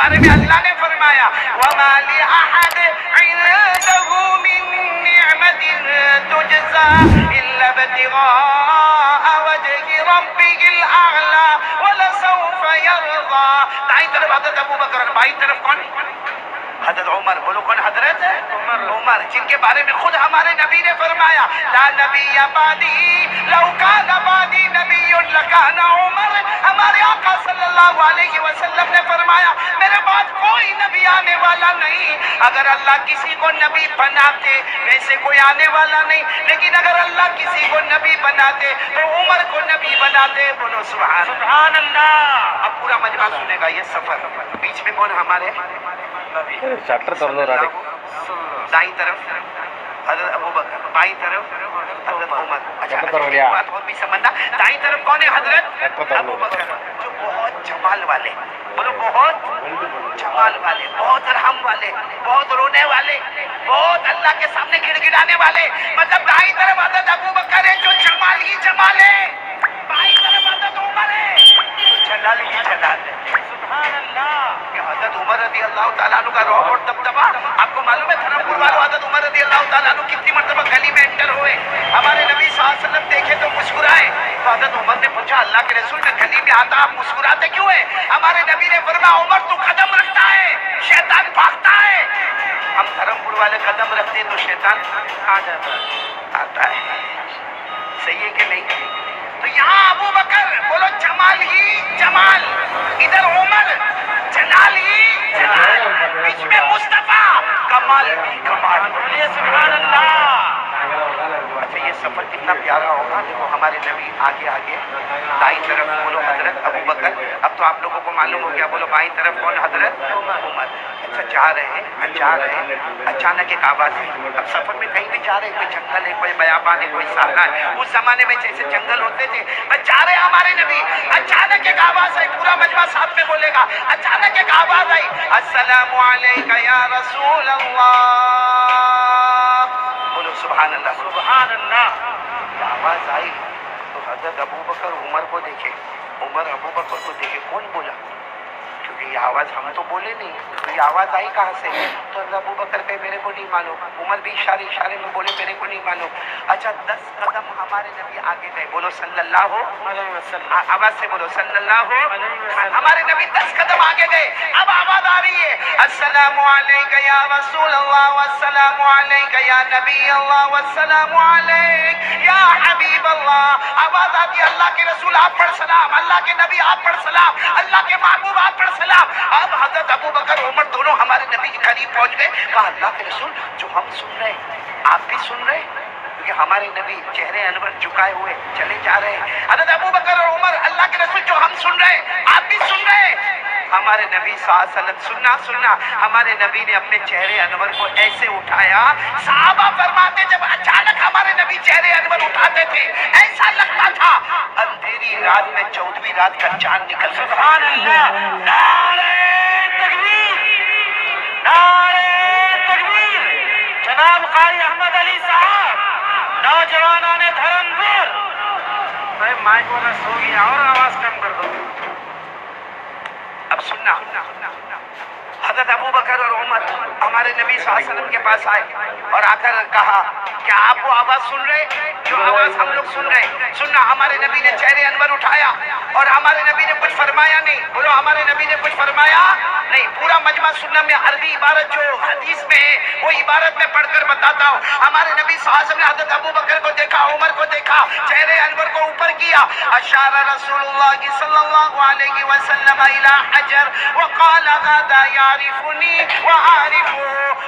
بارے میں اللہ نے فرمایا وَمَا لِأَحَدٍ عِندَهُ مِن نِعْمَةٍ تُجْزَى إِلَّا ابْتِغَاءَ وَجْهِ رَبِّهِ الْأَعْلَى وَلَسَوْفَ يَرْضَى. دائیں طرف حضرت ابو بکر اور بائیں طرف کون؟ حضرت عمر. بولو کون حضرت؟ عمر، جن کے بارے میں خود ہمارے نبی نے فرمایا لا نبی بعدی لو کان بعدی نبی لکان عمر. ہمارے آقا صلی اللہ علیہ وسلم نے فرمایا میرے بعد کوئی نبی آنے والا نہیں. اگر اللہ کسی کو نبی بناتے ویسے کوئی آنے والا نہیں، لیکن اگر اللہ کسی کو نبی بناتے تو عمر کو نبی بناتے. بولو سبحان اللہ. اب پورا مجمع سنے گا یہ سفر. بیچ میں کون ہمارے؟ چیپٹر توڑ دو راڑی. دائیں طرف حضرت ابو بکر، بائیں طرف حضرت عمر. اچھا ایک بات اور بھی سمجھنا، دائیں طرف کون ہے؟ حضرت ابو بکر، جو بہت جمال والے، بولو بہت جمال والے، بہت رحم والے، بہت رونے والے، بہت اللہ کے سامنے گڑ گڑانے والے. مطلب دائیں طرف حضرت ابو بکر ہے جو جمال ہی جمال ہے، بائیں طرف حضرت عمر ہے جو جلال ہی جلال ہے. سبحان اللہ. حضرت عمر رضی اللہ تعالیٰ عنہ کا رعب اور دبدبا آپ کو معلوم ہے؟ دھرم پور والوں، حضرت عمر رضی اللہ تعالیٰ عنہ کتنی مرتبہ گلی میں انٹر ہوئے، ہمارے نبی صلی اللہ علیہ وسلم دیکھے تو مسکرائے. تو حضرت عمر نے پوچھا اللہ کے رسول میں گلی میں آتا آپ مسکراتے کیوں ہیں؟ ہمارے نبی نے فرمایا عمر تو قدم رکھتا ہے شیطان بھاگتا ہے. ہم دھرم پور والے قدم رکھتے تو شیطان آتا ہے. صحیح ہے کہ نہیں؟ تو یہاں ابو بکر بولو جمال ہی جمال، ادھر عمر جلال ہی جلال، بیچ میں مصطفیٰ کمال بھی کمال. سبحان اللہ. اچھا یہ سفر کتنا پیارا ہوگا. دیکھو ہمارے نبی آگے آگے، دائیں طرف بولو حضرت ابو بکر. اب تو آپ لوگوں کو معلوم ہو گیا. بولو بائیں طرف کون؟ حضرت عمر. اچھا جا رہے ہیں اچانک ایک آواز ہے. اب سفر میں کہیں بھی جا رہے ہیں، کوئی جنگل ہے، کوئی بیابان ہے، کوئی صحرا ہے. اس زمانے میں جیسے جنگل ہوتے تھے بس جا رہے ہیں ہمارے نبی. اچانک ایک آواز آئی، پورا مجمع ساتھ میں بولے گا. اچانک ایک آواز آئی السلام علیکہ یا رسول اللہ. بولو سبحان اللہ. سبحان اللہ. آواز آئی تو حضرت ابو بکر عمر کو دیکھے، عمر ابو بکر کو دیکھے. کون بولا؟ کیونکہ یہ آواز ہم تو بولے نہیں، تو یہ آواز آئی کہاں سے؟ تو حضرت ابو بکر کہ میرے کو نہیں معلوم. عمر بھی اشارے میں بولے میرے کو نہیں معلوم. اچھا 10 قدم ہمارے نبی آگے گئے. بولو صلی اللہ علیہ وسلم. آواز سے بولو صلی اللہ علیہ وسلم. ہمارے نبی 10 قدم آگے گئے. اب آواز آ رہی ہے السلام علیکہ یا رسول اللہ والسلام علیکہ یا نبی اللہ والسلام علیک یا حبیب اللہ. آواز آتی ہے اللہ کے رسول آپ پر سلام، اللہ کے نبی آپ پر سلام، اللہ کے محبوب آپ پر سلام. اب حضرت ابو بکر عمر دونوں ہمارے نبی کے قریب پہنچ گئے. کہا اللہ کے رسول جو ہم سن رہے ہیں آپ بھی سن رہے ہیں؟ کیونکہ ہمارے نبی چہرے انور جھکائے ہوئے چلے جا رہے ہیں. حضرت ابو بکر اور عمر اللہ کے رسول جو ہم سن رہے ہیں آپ بھی سن رہے ہیں؟ ہمارے نبی صلی اللہ علیہ وسلم سننا ہمارے نبی نے اپنے چہرے انور کو ایسے اٹھایا. صحابہ فرماتے جب اچانک ہمارے نبی چہرے انور اٹھاتے تھے ایسا لگتا تھا اندھیری رات میں 14ویں رات کا چاند نکل. سبحان اللہ. نعرہ تکبیر، نعرہ تکبیر. جناب قاری احمد علی صاحب، نوجوانان دھرم پور. مائک والا سو گیا اور آواز کم کر دو. اب سننا حضرت ابو بکر اور عمر ہمارے نبی صلی اللہ علیہ وسلم کے پاس آئے اور آ کر کہا کیا آپ وہ آواز سن رہے جو آواز ہم لوگ سن رہے؟ سننا ہمارے نبی نے چہرے انور اٹھایا اور ہمارے نبی نے کچھ فرمایا نہیں. بولو ہمارے نبی نے کچھ فرمایا نہیں. پورا مجمع سننا. میں عربی عبارت جو حدیث میں ہے وہ عبارت میں پڑھ کر بتاتا ہوں. ہمارے نبی صلی اللہ علیہ وسلم نے حضرت ابو بکر کو دیکھا، عمر کو دیکھا، چہرے انور کو اوپر کیا. اشار رسول اللہ صلی اللہ علیہ وسلم الى حجر وقال غدا يعرفني وعارفه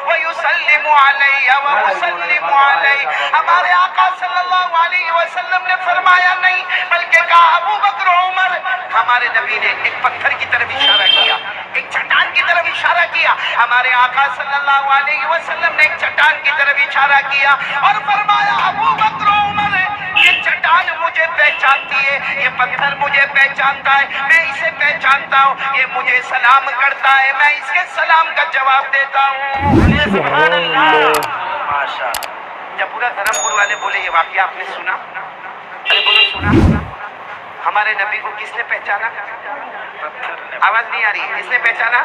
ويسلم علي واسلم عليه. ہمارے آقا صلی اللہ علیہ وسلم نے فرمایا نہیں بلکہ کہا ابو بکر عمر. ہمارے نبی نے ایک پتھر کی طرف اشارہ کیا، ایک چٹان کی طرف اشارہ کیا. ہمارے آقا صلی اللہ علیہ وسلم نے ایک چٹان کی طرف اشارہ کیا اور فرمایا ابو بکر عمر یہ چٹان مجھے پہچانتی ہے، یہ پتھر مجھے پہچانتا ہے، میں اسے پہچانتا ہوں، یہ مجھے سلام کرتا ہے، میں اس کے سلام کا جواب دیتا ہوں. سبحان اللہ. ماشاء اللہ. جب پورا دھرم پور والے بولے یہ واقعہ آپ نے سنا؟ ارے بولو سنا. ہمارے نبی کو کس نے پہچانا؟ آواز نہیں آ رہی. کس نے پہچانا؟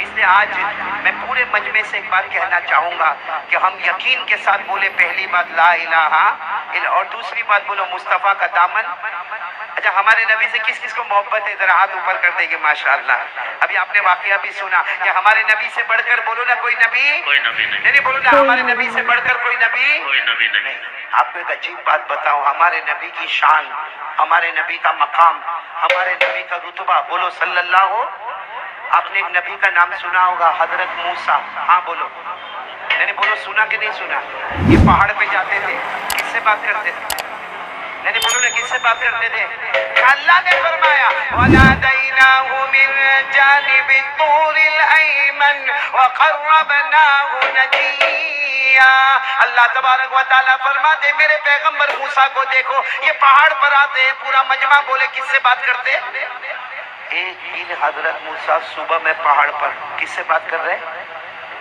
اس لیے آج میں پورے مجمع سے ایک بات کہنا چاہوں گا کہ ہم یقین کے ساتھ بولے پہلی بات لا الہ الا، اور دوسری بات بولو مصطفیٰ کا دامن۔ اچھا ہمارے نبی سے کس کس کو محبت ہے؟ ذرا ہاتھ اوپر کر دیں گے ماشاءاللہ۔ ابھی آپ نے واقعہ بھی سنا کہ ہمارے نبی سے بڑھ کر بولو نا کوئی نبی، کوئی نبی نہیں، نہیں بولو نا ہمارے نبی سے بڑھ کر کوئی نبی کوئی نبی نہیں۔ آپ کو ایک عجیب بات بتاؤں، ہمارے نبی کی شان، ہمارے نبی کا مقام، ہمارے نبی کا رتبہ، بولو صلی اللہ ہو۔ آپ نے ایک نبی کا نام سنا ہوگا، حضرت موسیٰ، ہاں بولو، نہیں بولو، سنا کہ نہیں سنا؟ یہ پہاڑ پہ جاتے تھے، کس سے بات کرتے تھے؟ نہیں بولو نا، کس سے بات کرتے تھے؟ اللہ نے فرمایا وَنَادَيْنَاهُ مِن جَانِبِ الطُّورِ الْأَيْمَنِ وَقَرَّبْنَاهُ نَجِيًّا۔ اللہ تبارک و تعالیٰ فرماتے میرے پیغمبر موسیٰ کو دیکھو، یہ پہاڑ پر آتے ہیں، پورا مجمع بولے کس سے بات کرتے؟ ایک دن حضرت موسیٰ صبح میں پہاڑ پر کس سے بات کر رہے؟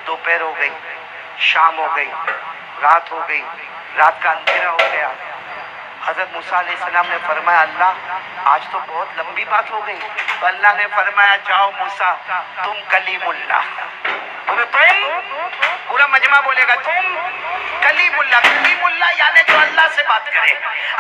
دوپہر ہو گئی، شام ہو گئی، رات ہو گئی، رات کا اندھیرا ہو گیا۔ حضرت موسیٰ علیہ السلام نے فرمایا اللہ آج تو بہت لمبی بات ہو گئی، تو اللہ نے فرمایا جاؤ موسیٰ تم کلیم اللہ، بولو تم، پورا مجمع بولے گا تم کلیم اللہ۔ کلیم اللہ یعنی جو اللہ سے بات کرے۔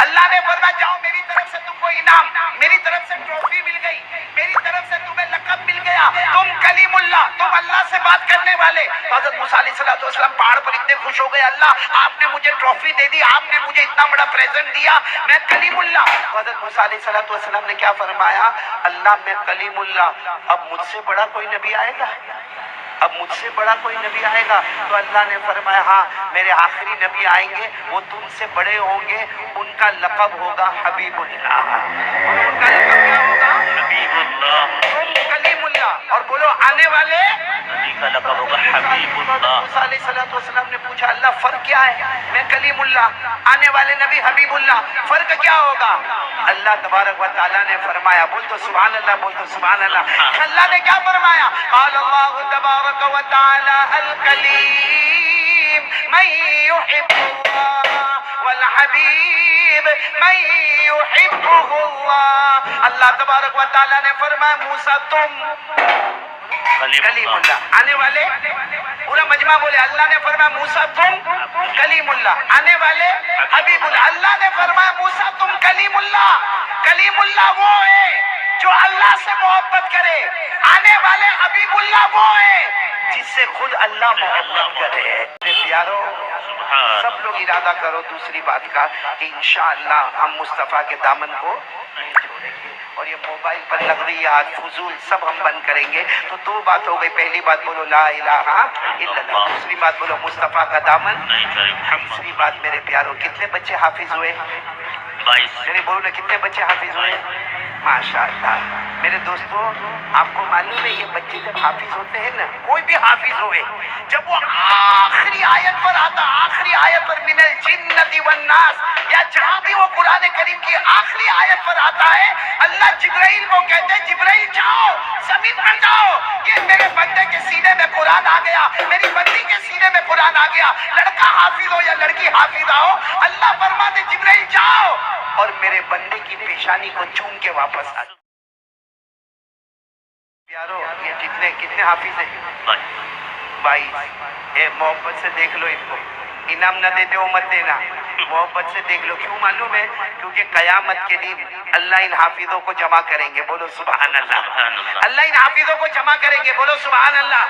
اللہ نے فرمایا جاؤ میری طرف سے تم کو انعام، میری طرف سے ٹرافی مل گئی، میری طرف سے تمہیں لقب مل گیا، تم کلیم اللہ، تم اللہ سے بات کرنے والے۔ حضرت موسیٰ علیہ السلام پہاڑ پر اتنے خوش ہو گئے، اللہ آپ نے مجھے ٹرافی دے دی، آپ نے مجھے اتنا بڑا پریزنٹ دیا، میں کلیم اللہ۔ حضرت موسیٰ علیہ السلام نے کیا فرمایا؟ اللہ میں کلیم اللہ، اب مجھ سے بڑا کوئی نبی آئے گا؟ اب مجھ سے بڑا کوئی نبی آئے گا؟ تو اللہ نے فرمایا ہاں میرے آخری نبی آئیں گے، وہ تم سے بڑے ہوں گے، ان کا لقب ہوگا حبیب اللہ۔ ان کا لقب کیا ہوگا؟ حبیب اللہ، کلیم اللہ۔ اور بولو آنے والے نبی کا لقب ہوگا حبیب اللہ۔ موسیٰ علیہ السلام نے پوچھا اللہ فرق کیا ہے؟ میں کلیم اللہ، آنے والے نبی حبیب اللہ، فرق کیا ہوگا؟ اللہ تبارک و تعالیٰ نے فرمایا، بول تو سبحان اللہ، بول تو سبحان اللہ۔ اللہ نے کیا فرمایا؟ قال اللہ تبارک و تعالیٰ الکلیم من یحب اللہ والحبیب من یحبہ اللہ۔ اللہ تبارک و تعالیٰ نے فرمایا موسیٰ تم کلیم اللہ، آنے والے پورا مجمع بولے اللہ نے فرمایا موسیٰ تم کلیم اللہ، آنے والے حبیب اللہ۔ اللہ نے فرمایا موسیٰ تم کلیم اللہ۔ کلیم اللہ وہ ہے جو اللہ سے محبت کرے، آنے والے حبیب اللہ وہ ہے جس سے خود اللہ محبت کرے۔ میرے پیارو سب لوگ ارادہ کرو دوسری بات کا کہ انشاءاللہ ہم مصطفیٰ کے دامن کو نہیں چھوڑیں گے، اور یہ موبائل پر لغویات فضول سب ہم بند کریں گے۔ تو دو بات ہو گئی، پہلی بات بولو لا الہ الا اللہ، دوسری بات بولو مصطفیٰ کا دامن نہیں چھوڑیں گے۔ تیسری بات میرے پیارو کتنے بچے حافظ ہوئے؟ 22 یعنی بولو نا کتنے بچے حافظ ہوئے؟ ماشاءاللہ میرے دوستو، آپ کو معلوم ہے یہ بچے جب حافظ ہوتے ہیں نا، کوئی بھی حافظ ہوئے، جب وہ آخری آیت پر آتا، آخری آیت پر من الجنۃ والناس، یا جہاں بھی وہ قرآن کریم کی آخری آیت پر آتا ہے، اللہ جبرائیل کو کہتے ہیں جبرائیل جاؤ زمین پر جاؤ، یہ میرے بندے کے سینے میں قرآن آ گیا، میری بندی کے سینے میں قرآن آ گیا، لڑکا حافظ ہو یا لڑکی حافظ ہو، اللہ فرماتے جبرائیل جاؤ اور میرے بندے کی پیشانی کو چوم کے واپس آ۔ پیارو یہ کتنے حافظ ہیں؟ 22۔ اے محبت سے دیکھ لو ان کو، انعام نہ دیتے ہو مت دینا، محبت سے دیکھ لو۔ کیوں معلوم ہے؟ کیونکہ قیامت کے دن اللہ ان حافظوں کو جمع کریں گے، بولو سبحان اللہ۔ اللہ ان حافظوں کو جمع کریں گے، بولو سبحان اللہ۔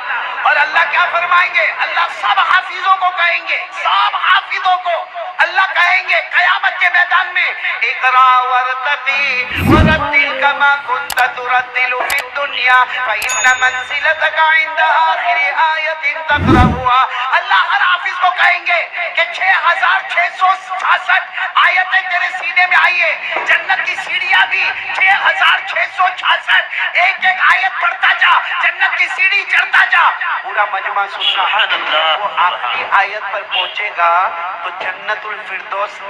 اور اللہ کیا فرمائیں گے؟ اللہ سب حافظوں کو کہیں گے، سب حافظوں کو اللہ کہیں گے قیامت کے میدان میں اقرا ورتقی ورتل کما کنت ترتل فی الدنیا فإن منزلتک عند آخر آیت تقرأها۔ اللہ ہر حافظ کو کہیں گے کہ 6666 آیتیں تیرے سینے میں آئی ہے، جنت کی سیڑھیاں بھی 6666، ایک ایک آیت پڑھتا جا، جنت کی سیڑھی چڑھتا جا۔ پورا مجمع سننا، وہ آخری آیت پر پہنچے گا تو جنت الفردوس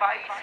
22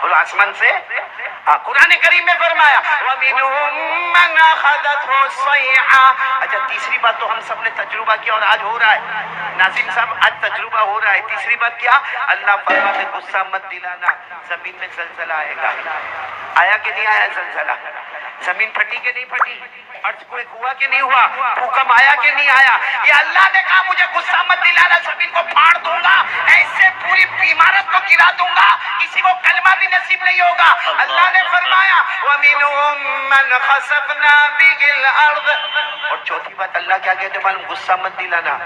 بولو آسمان سے. ہاں قرآن کریم میں فرمایا وَمِنْهُمْ مَنْ أَخَذَتْهُ الصَّيْحَةُ. اچھا تیسری بات تو ہم سب نے تجربہ کیا اور آج ہو رہا ہے. ناظرین صاحب آج تجربہ ہو رہا ہے. تیسری بات کیا؟ اللہ فرماتے غصہ مت دلانا, زمین میں زلزلہ آئے گا. آیا کہ نہیں آیا زلزلہ؟ زمین پھٹی کہ نہیں پھٹی؟ ارتھ کوئک ہوا کہ نہیں ہوا؟ بھوکم آیا کہ نہیں آیا؟ یہ اللہ نے کہا مجھے غصہ مت دلانا, زمین کو پھاڑ دوں گا, ایسے پوری عمارت کو گرا دوں گا, کسی کو کلمہ بھی نصیب نہیں ہوگا. اللہ نے فرمایا وَمِنْهُمْ مَنْ خَسَفْنَا بِهِ الْأَرْضَ. اور چوتھی بات اللہ کیا کہتے ہیں معلوم؟ غصہ مت دلانا.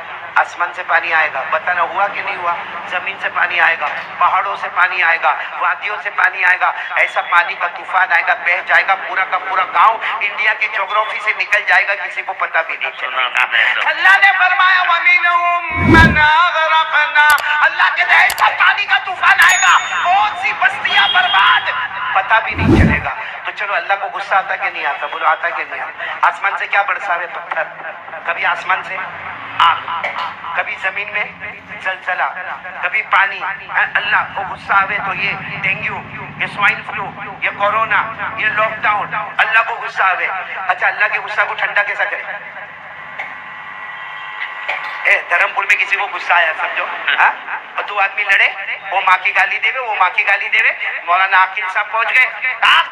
آسمان سے پانی آئے گا, بتانا ہوا کہ نہیں ہوا؟ زمین سے پانی آئے گا, پہاڑوں سے پانی آئے گا, وادیوں سے پانی آئے گا, ایسا پانی کا طوفان آئے گا, بہہ جائے گا پورا کا پورا گاؤں انڈیا کے جغرافی سے نکل جائے گا, کسی کو پتہ بھی نہیں چلے گا. اللہ نے فرمایا وَمِنْهُمْ مَنْ أَغْرَقْنَا. اللہ کے ایسا پانی کا طوفان آئے گا, بہت سی بستیاں برباد, پتہ بھی نہیں چلے گا. تو چلو اللہ کو غصہ آتا کہ نہیں آتا؟ بولو آتا کہ نہیں آتا؟ آسمان سے کیا برساوے؟ پتھر. کبھی آسمان سے آگ, کبھی زمین میں زلزلہ, کبھی پانی. اللہ کو غصہ آوے تو یہ ڈینگیو, یہ سوائن فلو, یہ کورونا, یہ لاک ڈاؤن, اللہ کو غصہ آوے. اچھا اللہ کے غصہ کو ٹھنڈا کیسا کرے؟ دھرم پور میں کسی کو غصہ آیا سمجھو, اور دو آدمی لڑے, وہ ماں کی گالی دے, وہ ماں کی گالی دے, مولانا عاقل صاحب پہنچ گئے,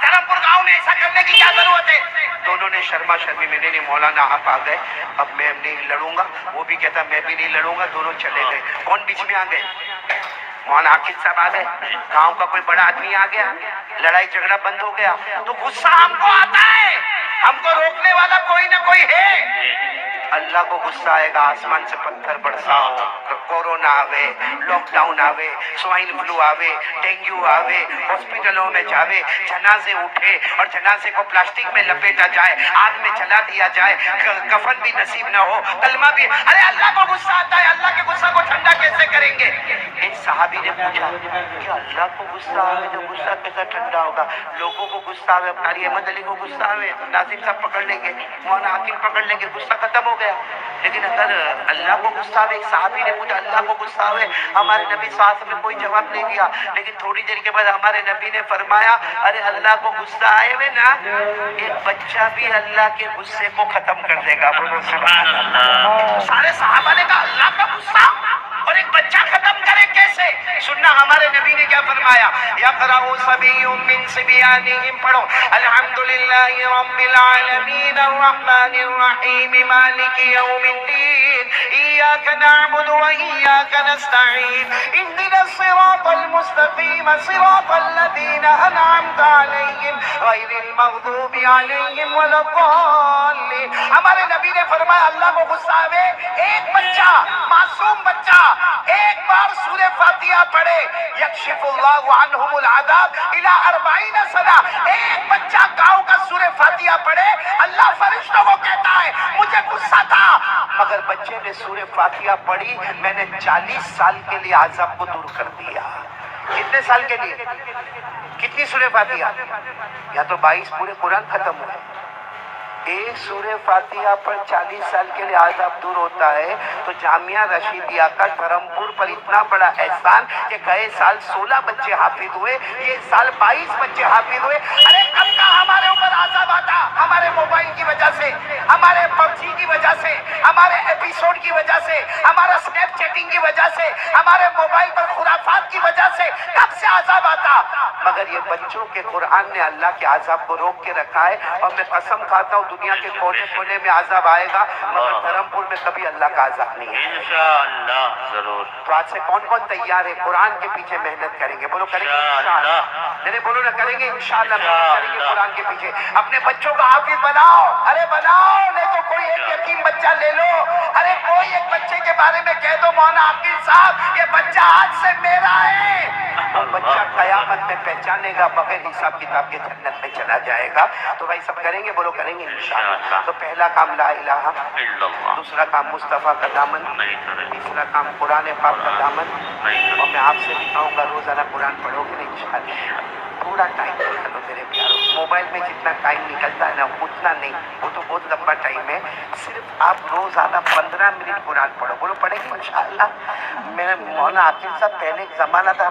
دھرم پور گاؤں میں ایسا کرنے کی کیا ضرورت ہے؟ دونوں نے شرما شرمی میں نہیں, مولانا آپ آ گئے, اب میں نہیں لڑوں گا, وہ بھی کہتا میں بھی نہیں لڑوں گا, دونوں چلے گئے. کون بیچ میں آ گئے؟ مولانا عاقل صاحب آ گئے, گاؤں کا کوئی بڑا آدمی آ گیا, لڑائی جھگڑا بند ہو گیا. تو غصہ ہم کو آتا ہے, ہم کو روکنے والا کوئی نہ کوئی ہے. اللہ کو غصہ آئے گا, آسمان سے پتھر برساؤ, کورونا آوے, لاک ڈاؤن آوے, سوائن فلو آوے, ڈینگیو آوے, ہاسپٹلوں میں جاوے, جنازے اٹھے اور جنازے کو پلاسٹک میں لپیٹا جائے, آگ میں جلا دیا جائے, کفن بھی نصیب نہ ہو, کلمہ بھی. ارے اللہ کو غصہ آتا ہے, اللہ کے غصہ کو ٹھنڈا کیسے کریں گے؟ ایک صحابی نے پوچھا کہ اللہ کو غصہ آوے تو غصہ کیسا ٹھنڈا ہوگا؟ لوگوں کو غصہ آوے, قاری احمد علی کو غصہ آوے, ناظم صاحب پکڑ لیں گے, مولانا عاقل پکڑ لیں گے, غصہ ختم ہو گیا. لیکن اگر اللہ کو غصہ آوے, ایک صحابی نے پوچھا اللہ کو غصہ آوے, ہمارے نبی صلی اللہ علیہ وسلم نے کوئی جواب نہیں دیا, لیکن تھوڑی دیر کے بعد ہمارے نبی نے فرمایا ارے اللہ کو غصہ آئے ہوئے نا, ایک بچہ بھی اللہ کے غصے کو ختم کر دے گا. بولو سبحان اللہ. سارے صحابہ نے کہا اللہ کا غصہ اور ایک بچہ ختم کرے کیسے؟ سننا ہمارے نبی نے کیا فرمایا, یقرأ صبی من صبیانہم, پڑھو الحمدللہ رب العالمین الرحمن الرحیم مالک یوم الدین ایاک نعبد و ایاک نستعین اہدنا الصراط المستقیم صراط الذین انعمت علیہم غیر المغضوب علیہم ولا الضالین. ہمارے نبی نے فرمایا اللہ کو غصہ آوے, ایک بچہ, معصوم بچہ ایک بار سورہ فاتحہ پڑھے, یکشف اللہ عنہم العذاب الی 40 سنہ. ایک بچہ گاؤں کا سورہ فاتحہ پڑھے, اللہ فرشتوں کو کہتا ہے مجھے غصہ تھا مگر بچے نے سورہ فاتحہ پڑھی, میں نے 40 سال کے لیے عذاب کو دور کر دیا. کتنے سال کے لیے؟ کتنی سورہ فاتحہ؟ یا تو 22 پورے قرآن ختم ہوئے. ایک سورہ فاتحہ پر 40 سال کے لیے عذاب دور ہوتا ہے. تو جامعہ رشیدیہ کا دھرمپور پر اتنا بڑا احسان کہ گئے سال 16 بچے حافظ ہوئے, یہ سال 22 بچے حافظ ہوئے. ارے کب کا ہمارے اوپر عذاب آتا, ہمارے موبائل کی وجہ سے, ہمارے پبجی کی وجہ سے, ہمارے ایپیسوڈ کی وجہ سے, ہمارا سنیپ چیٹنگ کی وجہ سے, ہمارے موبائل پر خرافات کی وجہ سے کب سے عذاب آتا. مگر یہ بچوں کے قرآن نے اللہ کے عذاب کو روک کے رکھا ہے. اور میں قسم کھاتا ہوں دنیا کے کونے کونے میں عذاب آئے گا مگر دھرمپور میں کبھی اللہ کا عذاب نہیں ہے انشاءاللہ. ضرور. تو آج سے کون کون تیار ہے قرآن کے پیچھے محنت کریں گے؟ بولو کریں گے انشاءاللہ. نہیں بولو نا کریں گے انشاءاللہ, محنت کریں گے قرآن کے پیچھے. اپنے بچوں کو حافظ بناؤ, ارے بناؤ, نہیں تو کوئی ایک یتیم بچہ لے لو, ارے کوئی ایک بچے کے بارے میں کہہ دو مولانا عاقل صاحب یہ بچہ آج سے میرا ہے. وہ بچہ قیامت میں پہچانے گا, بغیر حساب کتاب کے جنت میں چلا جائے گا. تو بھائی سب کریں گے, بولو کریں گے انشاءاللہ. تو پہلا کام لا الہ الا اللہ, دوسرا کام مصطفیٰ کا دامن, تیسرا کام قرآن پاک کا دامن. اور میں آپ سے بھی کہوں گا روزانہ قرآن پڑھو گے انشاءاللہ. تھوڑا ٹائم نکالو میرے پیارو, موبائل میں جتنا ٹائم نکلتا ہے نا اتنا نہیں, وہ تو بہت لمبا ٹائم ہے. صرف آپ روزانہ 15 منٹ قرآن پڑھو. بولو پڑھیں گے انشاءاللہ. میرے مولانا عاقل صاحب پہلے ایک زمانہ تھا